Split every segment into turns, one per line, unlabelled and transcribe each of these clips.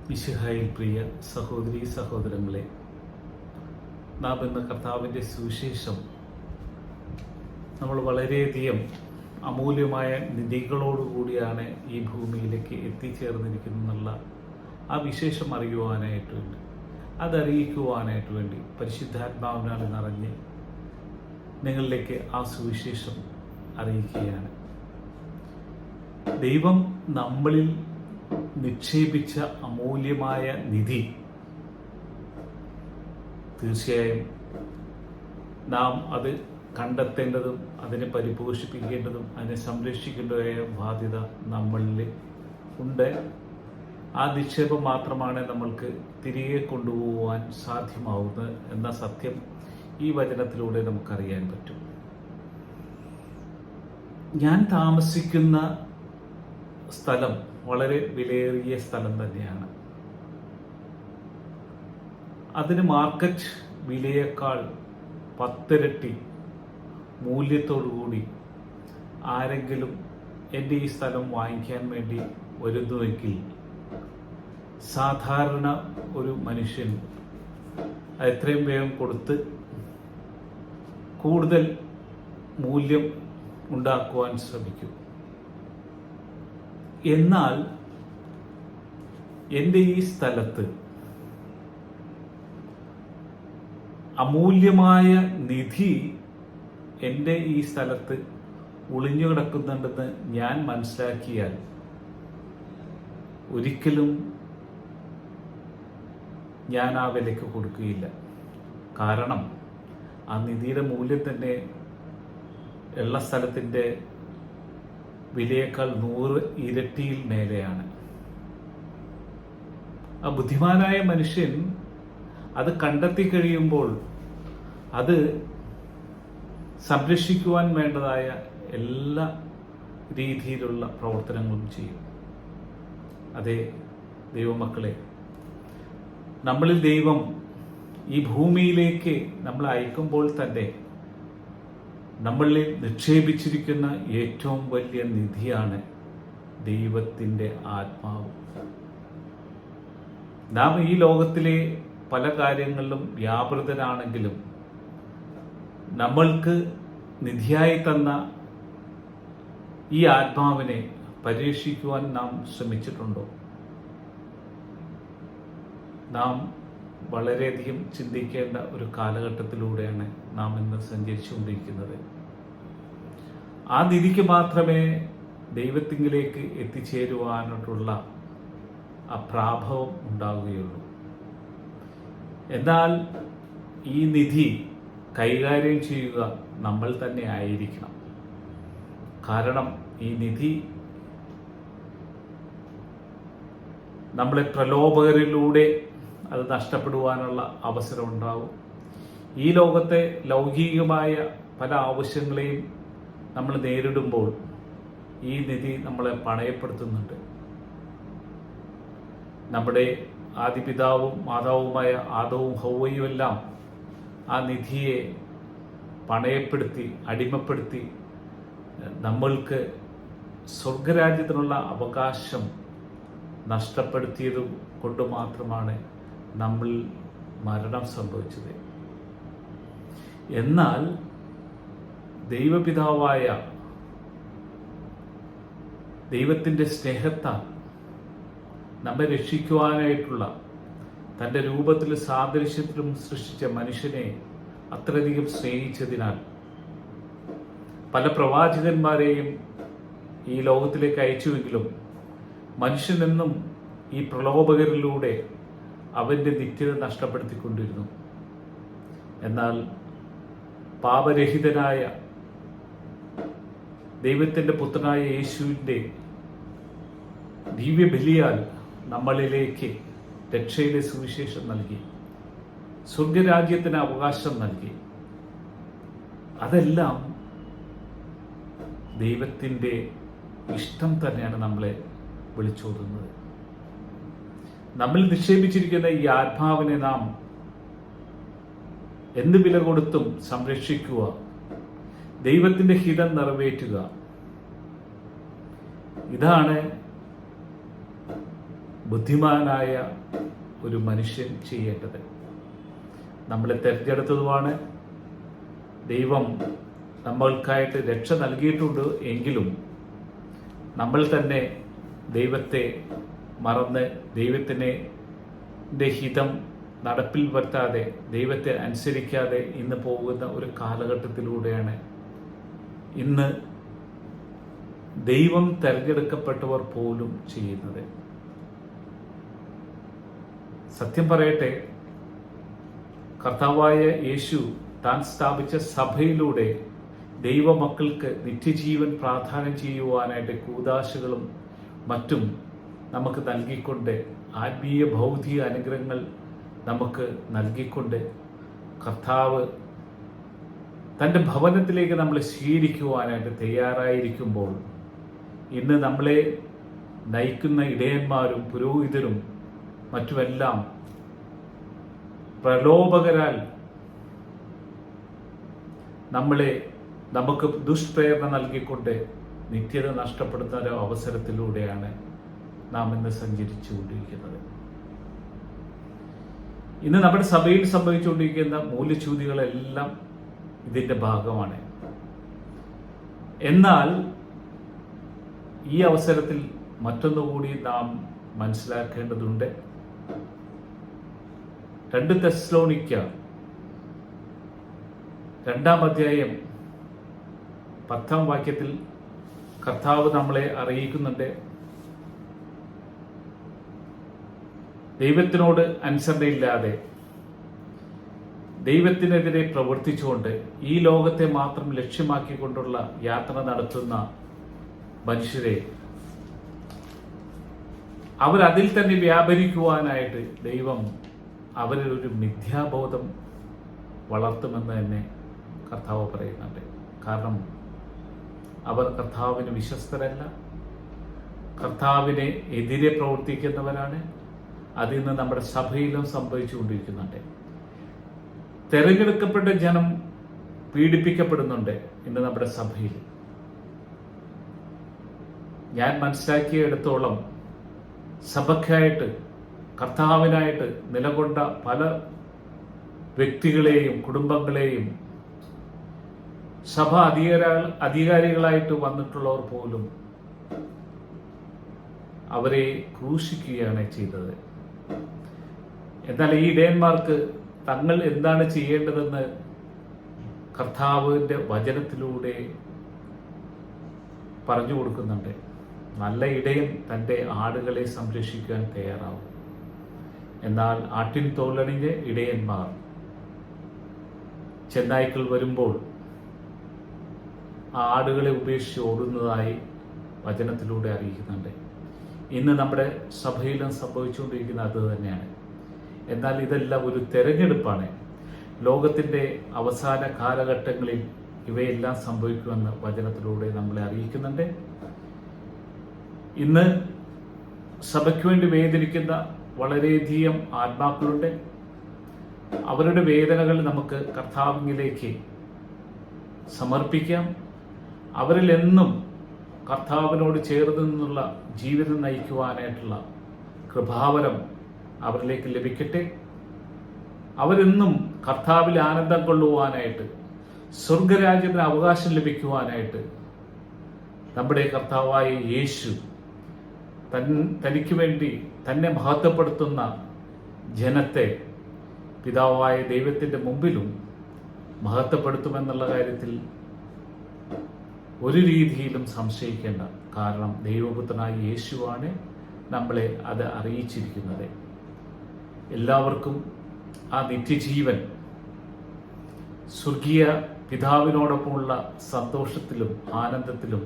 മിശിഹായിൽ പ്രിയ സഹോദരീ സഹോദരങ്ങളെ, നാം ഇന്ന് കർത്താവിൻ്റെ സുവിശേഷം നമ്മൾ വളരെയധികം അമൂല്യമായ നിധികളോടുകൂടിയാണ് ഈ ഭൂമിയിലേക്ക് എത്തിച്ചേർന്നിരിക്കുന്നുള്ള ആ വിശേഷം അറിയുവാനായിട്ട് വേണ്ടി, അതറിയിക്കുവാനായിട്ട് വേണ്ടി പരിശുദ്ധാത്മാവിനാൽ നിറഞ്ഞ് നിങ്ങളിലേക്ക് ആ സുവിശേഷം അറിയിക്കുകയാണ്. ദൈവം നമ്മളിൽ നിക്ഷേപിച്ച അമൂല്യമായ നിധി തീർച്ചയായും നാം അത് കണ്ടെത്തേണ്ടതും അതിനെ പരിപോഷിപ്പിക്കേണ്ടതും അതിനെ സംരക്ഷിക്കേണ്ടതായ ബാധ്യത നമ്മളിൽ ഉണ്ട്. ആ നിക്ഷേപം മാത്രമാണ് നമ്മൾക്ക് തിരികെ കൊണ്ടുപോകുവാൻ സാധ്യമാവുന്നത് എന്ന സത്യം ഈ വചനത്തിലൂടെ നമുക്കറിയാൻ പറ്റും. ഞാൻ താമസിക്കുന്ന സ്ഥലം വളരെ വിലയേറിയ സ്ഥലം തന്നെയാണ്. അതിന് മാർക്കറ്റ് വിലയേക്കാൾ 10 ഇരട്ടി മൂല്യത്തോടുകൂടി ആരെങ്കിലും എൻ്റെ ഈ സ്ഥലം വാങ്ങിക്കാൻ വേണ്ടി വരുന്നുവെങ്കിൽ സാധാരണ ഒരു മനുഷ്യൻ എത്രയും വേഗം കൊടുത്ത് കൂടുതൽ മൂല്യം ഉണ്ടാക്കുവാൻ ശ്രമിക്കും. എന്നാൽ എൻ്റെ ഈ സ്ഥലത്ത് അമൂല്യമായ നിധി എൻ്റെ ഈ സ്ഥലത്ത് ഒളിഞ്ഞു കിടക്കുന്നുണ്ടെന്ന് ഞാൻ മനസ്സിലാക്കിയാൽ ഒരിക്കലും ഞാൻ ആ വിലയ്ക്ക് കൊടുക്കുകയില്ല. കാരണം ആ നിധിയുടെ മൂല്യം തന്നെ ഉള്ള സ്ഥലത്തിൻ്റെ വിലയേക്കാൾ 100 ഇരട്ടിയിൽ മേലെയാണ്. ആ ബുദ്ധിമാനായ മനുഷ്യൻ അത് കണ്ടെത്തി കഴിയുമ്പോൾ അത് സംരക്ഷിക്കുവാൻ വേണ്ടതായ എല്ലാ രീതിയിലുള്ള പ്രവർത്തനങ്ങളും ചെയ്യും. അതേ ദൈവമക്കളെ, നമ്മളിൽ ദൈവം ഈ ഭൂമിയിലേക്ക് നമ്മൾ അയക്കുമ്പോൾ തന്നെ നമ്മളിൽ നിക്ഷേപിച്ചിരിക്കുന്ന ഏറ്റവും വലിയ നിധിയാണ് ദൈവത്തിൻ്റെ ആത്മാവ്. നാം ഈ ലോകത്തിലെ പല കാര്യങ്ങളിലും വ്യാപൃതരാണെങ്കിലും നമ്മൾക്ക് നിധിയായി തന്ന ഈ ആത്മാവിനെ പരീക്ഷിക്കുവാൻ നാം ശ്രമിച്ചിട്ടുണ്ടോ? നാം വളരെയധികം ചിന്തിക്കേണ്ട ഒരു കാലഘട്ടത്തിലൂടെയാണ് നാം ഇന്ന് സഞ്ചരിച്ചുകൊണ്ടിരിക്കുന്നത്. ആ നിധിക്ക് മാത്രമേ ദൈവത്തിങ്കിലേക്ക് എത്തിച്ചേരുവാനായിട്ടുള്ള ആ പ്രാഭവം ഉണ്ടാവുകയുള്ളൂ. എന്നാൽ ഈ നിധി കൈകാര്യം ചെയ്യുക നമ്മൾ തന്നെ ആയിരിക്കണം. കാരണം ഈ നിധി നമ്മളെ പ്രലോഭകരിലൂടെ അത് നഷ്ടപ്പെടുവാനുള്ള അവസരമുണ്ടാവും. ഈ ലോകത്തെ ലൗകികമായ പല ആവശ്യങ്ങളെയും നമ്മൾ നേരിടുമ്പോൾ ഈ നിധി നമ്മളെ പണയപ്പെടുത്തുന്നുണ്ട്. നമ്മുടെ ആദിപിതാവും മാതാവുമായ ആദവും ഹൗവയും എല്ലാം ആ നിധിയെ പണയപ്പെടുത്തി അടിമപ്പെടുത്തി നമ്മൾക്ക് സ്വർഗരാജ്യത്തിനുള്ള അവകാശം നഷ്ടപ്പെടുത്തിയത് കൊണ്ട് മാത്രമാണ് നമ്മൾ മരണം സംഭവിച്ചത്. എന്നാൽ ദൈവപിതാവായ ദൈവത്തിൻ്റെ സ്നേഹത്താൽ നമ്മെ രക്ഷിക്കുവാനായിട്ടുള്ള തൻ്റെ രൂപത്തിലും സാദൃശ്യത്തിലും സൃഷ്ടിച്ച മനുഷ്യനെ അത്രയധികം സ്നേഹിച്ചതിനാൽ പല പ്രവാചകന്മാരെയും ഈ ലോകത്തിലേക്ക് അയച്ചുവെങ്കിലും മനുഷ്യനെന്നും ഈ പ്രലോഭകരിലൂടെ അവൻ്റെ നിത്യത നഷ്ടപ്പെടുത്തിക്കൊണ്ടിരുന്നു. എന്നാൽ പാപരഹിതനായ ദൈവത്തിൻ്റെ പുത്രനായ യേശുവിൻ്റെ ദിവ്യബലിയാൽ നമ്മളിലേക്ക് രക്ഷയുടെ സുവിശേഷം നൽകി, സ്വർഗരാജ്യത്തിന് അവകാശം നൽകി. അതെല്ലാം ദൈവത്തിൻ്റെ ഇഷ്ടം തന്നെയാണ് നമ്മളെ വിളിച്ചോതുന്നത്. നമ്മൾ നിക്ഷേപിച്ചിരിക്കുന്ന ഈ ആത്മാവിനെ നാം എന്ത് വില കൊടുത്തും സംരക്ഷിക്കുക, ദൈവത്തിൻ്റെ ഹിതം നിറവേറ്റുക. ഇതാണ് ബുദ്ധിമാനായ ഒരു മനുഷ്യൻ ചെയ്യേണ്ടത്. നമ്മളെ തിരഞ്ഞെടുത്തതുമാണ്. ദൈവം നമ്മൾക്കായിട്ട് രക്ഷ നൽകിയിട്ടുണ്ട്. എങ്കിലും നമ്മൾ തന്നെ ദൈവത്തെ മറന്ന് ദൈവത്തിൻ്റെ ഹിതം നടപ്പിൽ വരുത്താതെ, ദൈവത്തെ അനുസരിക്കാതെ ഇന്ന് പോകുന്ന ഒരു കാലഘട്ടത്തിലൂടെയാണ് ഇന്ന് ദൈവം തിരഞ്ഞെടുക്കപ്പെട്ടവർ പോലും ചെയ്യുന്നത്. സത്യം പറയട്ടെ, കർത്താവായ യേശു താൻ സ്ഥാപിച്ച സഭയിലൂടെ ദൈവമക്കൾക്ക് നിത്യജീവൻ പ്രാധാന്യം ചെയ്യുവാനായിട്ട് കൂദാശകളും മറ്റും നമുക്ക് നൽകിക്കൊണ്ട്, ആത്മീയ ഭൗതിക അനുഗ്രഹങ്ങൾ നമുക്ക് നൽകിക്കൊണ്ട് കർത്താവ് തൻ്റെ ഭവനത്തിലേക്ക് നമ്മളെ സ്വീകരിക്കുവാനായിട്ട് തയ്യാറായിരിക്കുമ്പോൾ, ഇന്ന് നമ്മളെ നയിക്കുന്ന ഇടയന്മാരും പുരോഹിതരും മറ്റുമെല്ലാം പ്രലോഭകരാൽ നമുക്ക് ദുഷ്പ്രേരണ നൽകിക്കൊണ്ട് നിത്യത നഷ്ടപ്പെടുന്ന ഒരു അവസരത്തിലൂടെയാണ് നാം ഇന്ന് സഞ്ചരിച്ചുകൊണ്ടിരിക്കുന്നത്. ഇന്ന് നമ്മുടെ സഭയിൽ സംഭവിച്ചുകൊണ്ടിരിക്കുന്ന മൂല്യച്യുതികളെല്ലാം ഇതിൻ്റെ ഭാഗമാണ്. എന്നാൽ ഈ അവസരത്തിൽ മറ്റൊന്നുകൂടി നാം മനസ്സിലാക്കേണ്ടതുണ്ട്. 2 തെസ്സലോനിക്ക 2-ാം അധ്യായം 10-ാം വാക്യത്തിൽ കർത്താവ് നമ്മളെ അറിയിക്കുന്നുണ്ട്, ദൈവത്തിനോട് അനുസരണയില്ലാതെ ദൈവത്തിനെതിരെ പ്രവർത്തിച്ചുകൊണ്ട് ഈ ലോകത്തെ മാത്രം ലക്ഷ്യമാക്കിക്കൊണ്ടുള്ള യാത്ര നടത്തുന്ന മനുഷ്യരെ അവരതിൽ തന്നെ വ്യാപരിക്കുവാനായിട്ട് ദൈവം അവരിൽ ഒരു മിഥ്യാബോധം വളർത്തുമെന്ന് തന്നെ കർത്താവ് പറയുന്നുണ്ട്. കാരണം അവർ കർത്താവിന് വിശ്വസ്തരല്ല, കർത്താവിനെ എതിരെ പ്രവർത്തിക്കുന്നവരാണ്. അതിന്ന് നമ്മുടെ സഭയിലും സംഭവിച്ചുകൊണ്ടിരിക്കുന്നുണ്ട്. തെരഞ്ഞെടുക്കപ്പെട്ട ജനം പീഡിപ്പിക്കപ്പെടുന്നുണ്ട് ഇന്ന് നമ്മുടെ സഭയിൽ. ഞാൻ മനസ്സിലാക്കിയെടുത്തോളം സഭയ്ക്കായിട്ട്, കർത്താവിനായിട്ട് നിലകൊണ്ട പല വ്യക്തികളെയും കുടുംബങ്ങളെയും സഭ അധികാരികളായിട്ട് വന്നിട്ടുള്ളവർ പോലും അവരെ ക്രൂശിക്കുകയാണ് ചെയ്തത്. എന്നാൽ ഈ ഇടയന്മാർക്ക് തങ്ങൾ എന്താണ് ചെയ്യേണ്ടതെന്ന് കർത്താവിൻ്റെ വചനത്തിലൂടെ പറഞ്ഞു കൊടുക്കുന്നുണ്ട്. നല്ല ഇടയൻ തൻ്റെ ആടുകളെ സംരക്ഷിക്കാൻ തയ്യാറാവും. എന്നാൽ ആട്ടിൻ തോലണിഞ്ഞ ഇടയന്മാർ ചെന്നായ്ക്കൾ വരുമ്പോൾ ആ ആടുകളെ ഉപേക്ഷിച്ച് ഓടുന്നതായി വചനത്തിലൂടെ അറിയിക്കുന്നുണ്ട്. ഇന്ന് നമ്മുടെ സഭയിലും സംഭവിച്ചുകൊണ്ടിരിക്കുന്ന അത് തന്നെയാണ്. എന്നാൽ ഇതെല്ലാം ഒരു തെരഞ്ഞെടുപ്പാണ്. ലോകത്തിൻ്റെ അവസാന കാലഘട്ടങ്ങളിൽ ഇവയെല്ലാം സംഭവിക്കുമെന്ന് വചനത്തിലൂടെ നമ്മളെ അറിയിക്കുന്നുണ്ട്. ഇന്ന് സഭയ്ക്ക് വേണ്ടി വേദനിക്കുന്ന വളരെയധികം ആത്മാക്കളുണ്ട്. അവരുടെ വേദനകൾ നമുക്ക് കർത്താവിലേക്ക് സമർപ്പിക്കാം. അവരിൽ എന്നും കർത്താവിനോട് ചേർന്ന് നിന്നുള്ള ജീവിതം നയിക്കുവാനായിട്ടുള്ള കൃപാവരം അവരിലേക്ക് ലഭിക്കട്ടെ. അവരെന്നും കർത്താവിൽ ആനന്ദം കൊള്ളുവാനായിട്ട്, സ്വർഗരാജ്യത്തിന് അവകാശം ലഭിക്കുവാനായിട്ട് നമ്മുടെ കർത്താവായ യേശു തനിക്ക് വേണ്ടി തന്നെ മഹത്വപ്പെടുത്തുന്ന ജനത്തെ പിതാവായ ദൈവത്തിൻ്റെ മുമ്പിലും മഹത്വപ്പെടുത്തുമെന്നുള്ള കാര്യത്തിൽ ഒരു രീതിയിലും സംശയിക്കേണ്ട. കാരണം ദൈവപുത്രനായ യേശുവാണ് നമ്മളെ അത് അറിയിച്ചിരിക്കുന്നത്. എല്ലാവർക്കും ആ നിത്യജീവൻ സ്വർഗീയ പിതാവിനോടൊപ്പമുള്ള സന്തോഷത്തിലും ആനന്ദത്തിലും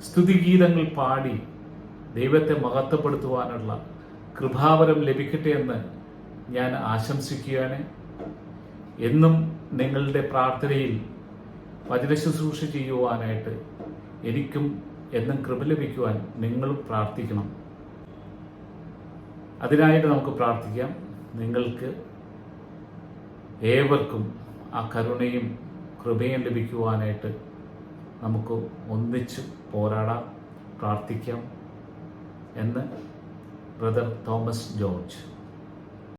സ്തുതിഗീതങ്ങൾ പാടി ദൈവത്തെ മഹത്വപ്പെടുത്തുവാനുള്ള കൃപാവരം ലഭിക്കട്ടെ എന്ന് ഞാൻ ആശംസിക്കുകയാണ്. എന്നും നിങ്ങളുടെ പ്രാർത്ഥനയിൽ വചന ശുശ്രൂഷ ചെയ്യുവാനായിട്ട് എനിക്കും എന്നും കൃപ ലഭിക്കുവാൻ നിങ്ങളും പ്രാർത്ഥിക്കണം. അതിനായിട്ട് നമുക്ക് പ്രാർത്ഥിക്കാം. നിങ്ങൾക്ക് ഏവർക്കും ആ കരുണയും കൃപയും ലഭിക്കുവാനായിട്ട് നമുക്ക് ഒന്നിച്ച് പോരാടാം, പ്രാർത്ഥിക്കാം എന്ന് ബ്രദർ തോമസ് ജോർജ്.